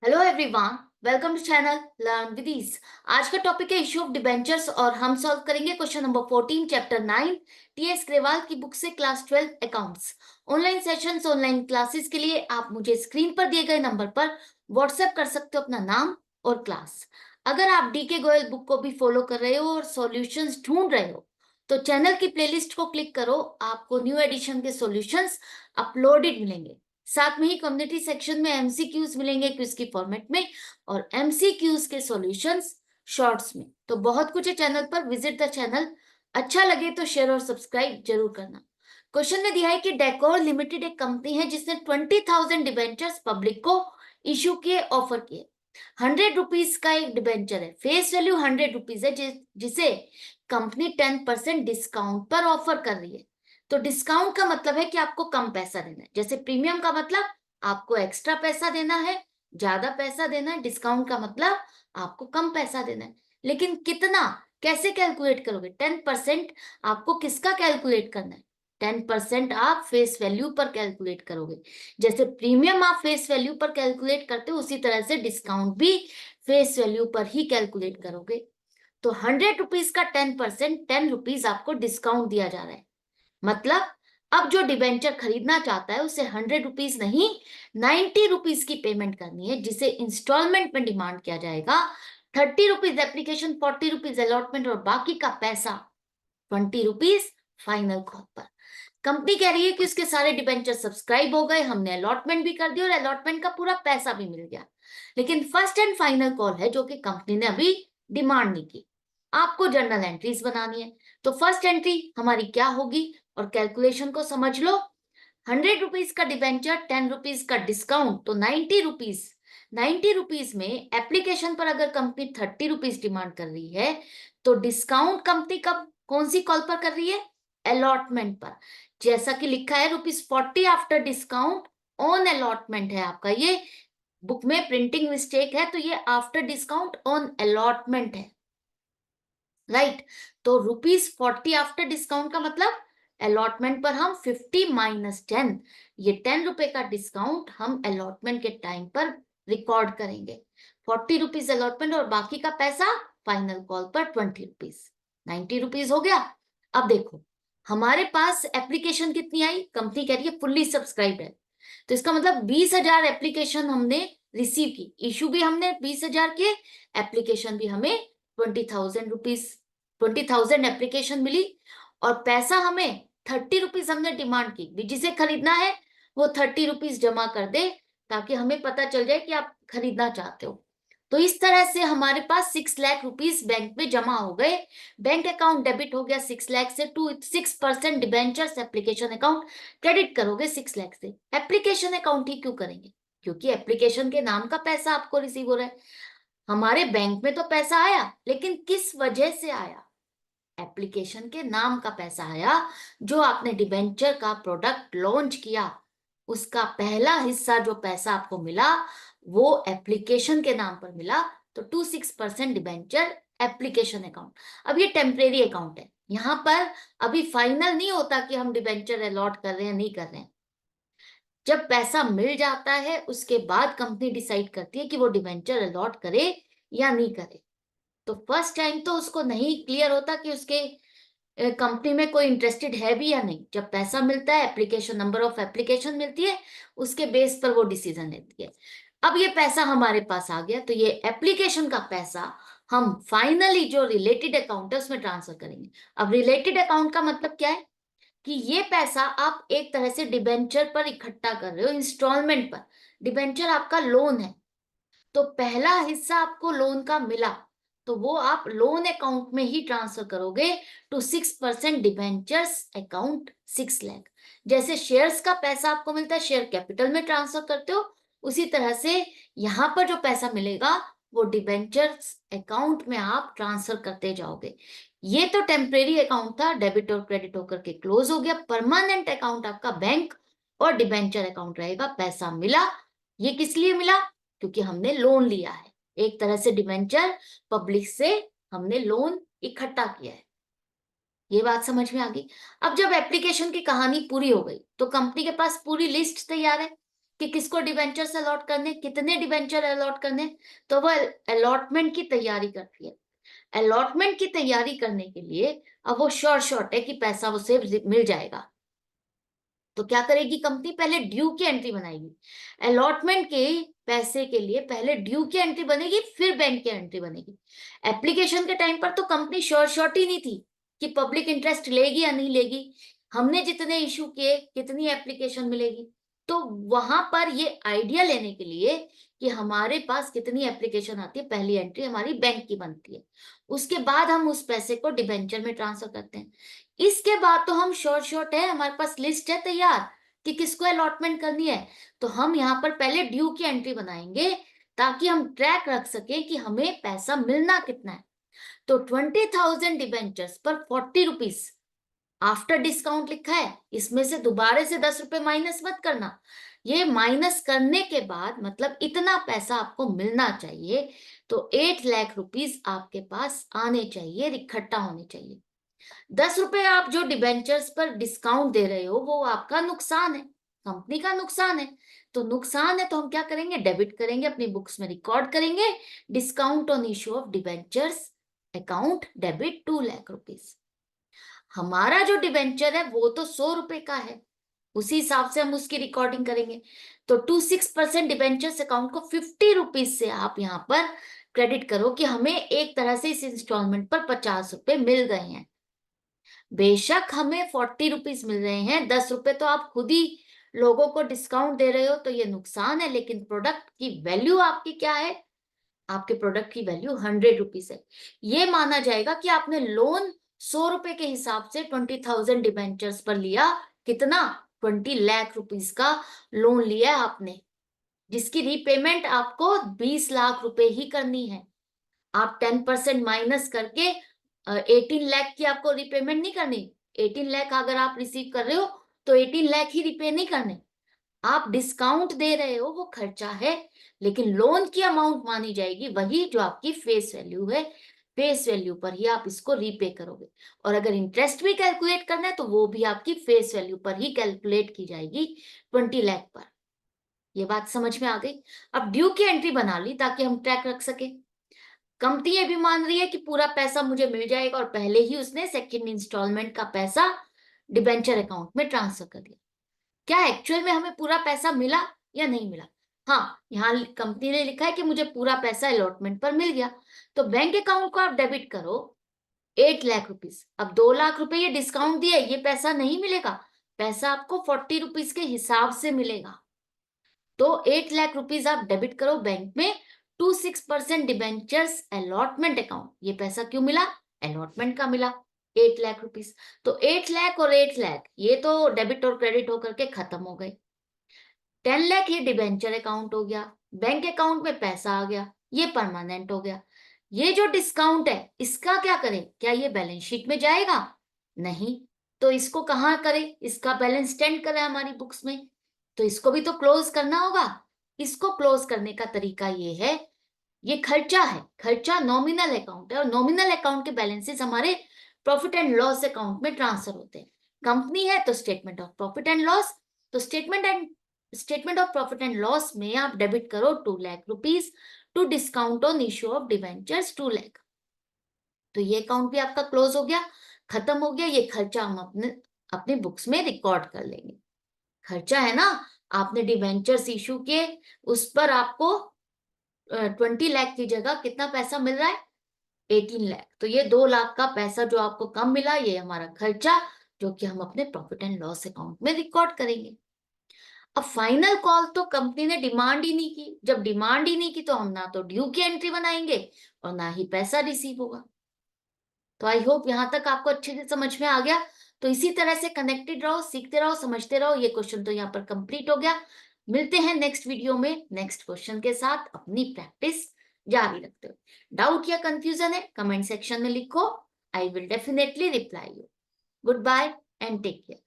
Hello everyone, welcome to channel learn with ease. आज का topic है इशू ऑफ डिबेंचर्स और हम सॉल्व करेंगे question number 14 chapter 9 TS Grewal की बुक से class 12 accounts. Online sessions online classes के लिए आप मुझे स्क्रीन पर दिए गए नंबर पर व्हाट्सएप कर सकते हो अपना नाम और क्लास। अगर आप डीके गोयल बुक को भी फॉलो कर रहे हो और सॉल्यूशंस ढूंढ रहे हो तो चैनल की प्लेलिस्ट को क्लिक करो, आपको न्यू एडिशन के सॉल्यूशंस अपलोडेड मिलेंगे। साथ में ही कम्युनिटी सेक्शन में एमसीक्यूज मिलेंगे क्विज की फॉर्मेट में और एमसीक्यूज के सॉल्यूशंस शॉर्ट्स में। तो बहुत कुछ है चैनल पर, विजिट द चैनल। अच्छा लगे तो शेयर और सब्सक्राइब जरूर करना। क्वेश्चन में दिया है कि डेकोर लिमिटेड एक कंपनी है जिसने 20,000 डिबेंचर्स पब्लिक को इशू किए, ऑफर किए। 100 रुपीज का एक डिबेंचर है, फेस वैल्यू 100 रुपीज है, जिसे कंपनी 10% डिस्काउंट पर ऑफर कर रही है। तो डिस्काउंट का मतलब है कि आपको कम पैसा देना है। जैसे प्रीमियम का मतलब आपको एक्स्ट्रा पैसा देना है, ज्यादा पैसा देना है। डिस्काउंट का मतलब आपको कम पैसा देना है। लेकिन कितना, कैसे कैलकुलेट करोगे? 10% आपको किसका कैलकुलेट करना है? 10% आप फेस वैल्यू पर कैलकुलेट करोगे। जैसे प्रीमियम आप फेस वैल्यू पर कैलकुलेट करते हो, उसी तरह से डिस्काउंट भी फेस वैल्यू पर ही कैलकुलेट करोगे। तो 100 रुपीज का 10%, 10 रुपीज आपको डिस्काउंट दिया जा रहा है। मतलब अब जो डिबेंचर खरीदना चाहता है उसे 100 रुपीज नहीं, 90 रुपीज की पेमेंट करनी है, जिसे इंस्टॉलमेंट में डिमांड किया जाएगा। 30 रुपीज एप्लीकेशन, 40 रुपीज अलॉटमेंट और बाकी का पैसा 20 रुपीज फाइनल कॉल पर। कंपनी कह रही है कि उसके सारे डिबेंचर सब्सक्राइब हो गए, हमने अलॉटमेंट भी कर दी और अलॉटमेंट का पूरा पैसा भी मिल गया। लेकिन फर्स्ट एंड फाइनल कॉल है जो कि कंपनी ने अभी डिमांड नहीं की। आपको जर्नल एंट्रीज बनानी है। तो फर्स्ट एंट्री हमारी क्या होगी और कैलकुलेशन को समझ लो। 100 रुपीज का डिबेंचर, 10 रुपीज का डिस्काउंट, तो 90 रुपीज। 90 रुपीज में एप्लीकेशन पर अगर कंपनी 30 रुपीज डिमांड कर रही है तो डिस्काउंट कंपनी कब, कौन सी कॉल पर कर रही है? अलॉटमेंट पर। जैसा कि लिखा है ₹40 आफ्टर डिस्काउंट ऑन अलॉटमेंट है आपका, ये बुक में प्रिंटिंग मिस्टेक है, तो ये आफ्टर डिस्काउंट ऑन अलॉटमेंट है। राइट। तो ₹40 आफ्टर डिस्काउंट का मतलब अलॉटमेंट पर हम 50 - 10, ये 10 रुपए का डिस्काउंट हम अलॉटमेंट के टाइम पर रिकॉर्ड करेंगे। 40 रुपीज अलॉटमेंट और बाकी का पैसा फाइनल कॉल पर 20 रुपीज, 90 रुपीज हो गया। अब देखो हमारे पास एप्लीकेशन कितनी आई, कंपनी कह रही है फुल्ली सब्सक्राइब है, तो इसका मतलब 20,000 एप्लीकेशन हमने रिसीव की। इशू भी हमने 20,000 के, एप्लीकेशन भी हमें 20,000 रुपीज, 20,000 एप्लीकेशन मिली। और पैसा हमें 30 रुपीज हमने डिमांड की, भी जिसे खरीदना है वो 30 रुपीज जमा कर दे, ताकि हमें पता चल जाए कि आप खरीदना चाहते हो। तो इस तरह से हमारे पास 6 लाख रुपीज बैंक में जमा हो गए। बैंक अकाउंट डेबिट हो गया 6 लाख से। 6% डिबेंचर्स एप्लीकेशन अकाउंट क्रेडिट करोगे 6 लाख से। एप्लीकेशन अकाउंट ही क्यों करेंगे? क्योंकि एप्लीकेशन के नाम का पैसा आपको रिसीव हो रहा है। हमारे बैंक में तो पैसा आया, लेकिन किस वजह से आया? एप्लीकेशन के नाम का पैसा आया। जो आपने डिबेंचर का प्रोडक्ट लॉन्च किया, उसका पहला हिस्सा जो पैसा आपको मिला वो एप्लीकेशन के नाम पर मिला। तो 26% डिबेंचर एप्लीकेशन अकाउंट। अब ये टेम्परेरी अकाउंट है, यहां पर अभी फाइनल नहीं होता कि हम डिबेंचर अलॉट कर रहे हैं नहीं कर रहे हैं। जब पैसा मिल जाता है उसके बाद कंपनी डिसाइड करती है कि वो डिबेंचर अलॉट करे या नहीं करे। तो फर्स्ट टाइम तो उसको नहीं क्लियर होता कि उसके कंपनी में कोई इंटरेस्टेड है भी या नहीं। जब पैसा मिलता है, एप्लीकेशन, नंबर ऑफ एप्लीकेशन मिलती है, उसके बेस पर वो डिसीजन लेती है। अब ये पैसा हमारे पास आ गया, तो ये एप्लीकेशन का पैसा हम फाइनली जो रिलेटेड अकाउंट है उसमें ट्रांसफर करेंगे। अब रिलेटेड अकाउंट का मतलब क्या है कि ये पैसा आप एक तरह से डिबेंचर पर इकट्ठा कर रहे हो, इंस्टॉलमेंट पर। डिबेंचर आपका लोन है, तो पहला हिस्सा आपको लोन का मिला, तो वो आप लोन अकाउंट में ही ट्रांसफर करोगे टू 6% डिबेंचर्स अकाउंट 6 लाख। जैसे शेयर्स का पैसा आपको मिलता है, शेयर कैपिटल में ट्रांसफर करते हो, उसी तरह से यहां पर जो पैसा मिलेगा वो डिबेंचर्स अकाउंट में आप ट्रांसफर करते जाओगे। ये तो टेम्परेरी अकाउंट था, डेबिट और क्रेडिट होकर के क्लोज हो गया। परमानेंट अकाउंट आपका बैंक और डिबेंचर अकाउंट रहेगा। पैसा मिला, ये किस लिए मिला? क्योंकि हमने लोन लिया है, एक तरह से डिबेंचर पब्लिक से हमने लोन इकट्ठा किया है। ये बात समझ में आ गई। अब जब एप्लीकेशन की कहानी पूरी हो गई तो कंपनी के पास पूरी लिस्ट तैयार है। कि किसको डिबेंचर्स अलॉट करने, कितने डिबेंचर अलॉट करने, तो वो अलॉटमेंट की तैयारी करती है। अलॉटमेंट की तैयारी करने के लिए अब वो शॉर्ट है कि पैसा उसे मिल जाएगा, तो क्या करेगी कंपनी, पहले ड्यू की एंट्री बनाएगी। अलॉटमेंट के पैसे के लिए पहले ड्यू की एंट्री बनेगी, फिर बैंक की एंट्री बनेगी। एप्लीकेशन के टाइम पर तो कंपनी श्योर ही नहीं थी कि पब्लिक इंटरेस्ट लेगी या नहीं लेगी, हमने जितने इशू किए कितनी एप्लीकेशन मिलेगी। तो वहां पर ये आइडिया लेने के लिए कि हमारे पास कितनी एप्लीकेशन आती है, पहली एंट्री हमारी बैंक की बनती है, उसके बाद हम उस पैसे को डिबेंचर में ट्रांसफर करते हैं। इसके बाद तो हम शॉर्ट है, हमारे पास लिस्ट है तैयार कि किसको अलॉटमेंट करनी है। तो हम यहाँ पर पहले ड्यू की एंट्री बनाएंगे ताकि हम ट्रैक रख सके कि हमें पैसा मिलना कितना है। तो 20,000 डिबेंचर्स पर 40 रुपीज आफ्टर डिस्काउंट लिखा है, इसमें से दोबारा से 10 रुपए माइनस मत करना। ये माइनस करने के बाद मतलब इतना पैसा आपको मिलना चाहिए, तो 8 लाख रुपीज आपके पास आने चाहिए, इकट्ठा होने चाहिए। 10 रुपए आप जो डिबेंचर्स पर डिस्काउंट दे रहे हो वो आपका नुकसान है, कंपनी का नुकसान है। तो नुकसान है तो हम क्या करेंगे, डेबिट करेंगे, अपनी बुक्स में रिकॉर्ड करेंगे, discount on issue of debentures account debit 2 lakh rupees. हमारा जो डिबेंचर है वो तो 100 रुपए का है, उसी हिसाब से हम उसकी रिकॉर्डिंग करेंगे। तो 26% डिबेंचर्स अकाउंट को 50 रुपीज से आप यहाँ पर क्रेडिट करो कि हमें एक तरह से इस इंस्टॉलमेंट पर 50 रुपए मिल गए हैं। बेशक हमें 40 रुपीज मिल रहे हैं, 10 रुपए तो आप खुद ही लोगों को डिस्काउंट दे रहे हो, तो ये नुकसान है, लेकिन प्रोडक्ट की वैल्यू आपकी क्या है, आपके प्रोडक्ट की वैल्यू 100 रुपीज है। ये माना जाएगा कि आपने लोन 100 रुपए के हिसाब से 20,000 डिबेंचर्स पर लिया, कितना, 20 लाख रुपीज का लोन लिया आपने, जिसकी रीपेमेंट आपको 20 लाख रुपए ही करनी है। आप 10% माइनस करके 18 लाख की आपको रिपेमेंट नहीं करनी। 18 लाख अगर आप रिसीव कर रहे हो तो 18 लाख ही रिपे नहीं करने, आप डिस्काउंट दे रहे हो वो खर्चा है, लेकिन लोन की अमाउंट मानी जाएगी वही जो आपकी फेस वैल्यू है, फेस वैल्यू पर ही आप इसको रीपे करोगे। और अगर इंटरेस्ट भी कैलकुलेट करना है तो वो भी आपकी फेस वैल्यू पर ही कैलकुलेट की जाएगी, 20 लाख पर। ये बात समझ में आ गई। अब ड्यू की एंट्री बना ली ताकि हम ट्रैक रख सके। कंपनी ये भी मान रही है कि पूरा पैसा मुझे मिल जाएगा और पहले ही उसने सेकंड इंस्टॉलमेंट का पैसा डिबेंचर अकाउंट में ट्रांसफर कर दिया। क्या एक्चुअल में हमें पूरा पैसा मिला या नहीं मिला? हाँ, यहाँ कंपनी ने लिखा है कि मुझे पूरा पैसा अलॉटमेंट पर मिल गया। तो बैंक अकाउंट को आप डेबिट करो 8 लाख रुपीज। अब 2 लाख रुपए ये डिस्काउंट दिया, ये पैसा नहीं मिलेगा, पैसा आपको 40 रुपीज के हिसाब से मिलेगा। तो 8 लाख रुपीज आप डेबिट करो बैंक में टू 6% डिबेंचर्स अलॉटमेंट अकाउंट। ये पैसा क्यों मिला, अलॉटमेंट का मिला, 8 लाख रुपीज। तो 8 लाख और 8 लाख ये तो डेबिट और क्रेडिट होकर के खत्म हो गए। 10 लाख ये डिबेंचर अकाउंट हो गया, बैंक अकाउंट में पैसा आ गया, ये परमानेंट हो गया। ये जो डिस्काउंट है इसका क्या करें, क्या ये बैलेंस शीट में जाएगा? नहीं। तो इसको कहाँ करें, इसका बैलेंस स्टैंड करें हमारी बुक्स में, तो इसको भी तो क्लोज करना होगा। इसको क्लोज करने का तरीका ये है, ये खर्चा है, खर्चा नॉमिनल अकाउंट है और नॉमिनल अकाउंट के बैलेंसेस हमारे प्रॉफिट एंड लॉस अकाउंट में ट्रांसफर होते हैं। कंपनी है तो statement of profit and loss, तो statement of profit and loss में आप डेबिट करो 2 lakh rupees to discount on issue of debentures 2 lakh. तो ये अकाउंट भी आपका क्लोज हो गया, खत्म हो गया। ये खर्चा हम अपने बुक्स में रिकॉर्ड कर लेंगे। खर्चा है ना, आपने डिवेंचर्स इशू किए, उस पर आपको 20 लाख की जगह कितना पैसा मिल रहा है, 18 लाख। तो ये 2 लाख का पैसा जो आपको कम मिला, ये हमारा खर्चा, जो कि हम अपने प्रॉफिट एंड लॉस अकाउंट में रिकॉर्ड करेंगे। अब फाइनल कॉल तो कंपनी ने डिमांड ही नहीं की, जब डिमांड ही नहीं की तो हम ना तो ड्यू की एंट्री बनाएंगे और ना ही पैसा रिसीव होगा। तो आई होप यहाँ तक आपको अच्छे से समझ में आ गया। तो इसी तरह से कनेक्टेड रहो, सीखते रहो, समझते रहो। ये क्वेश्चन तो यहाँ पर कंप्लीट हो गया। मिलते हैं नेक्स्ट वीडियो में नेक्स्ट क्वेश्चन के साथ, अपनी प्रैक्टिस जारी रखते हुए। डाउट या कंफ्यूजन है कमेंट सेक्शन में लिखो, I will definitely reply you. Good bye and take care.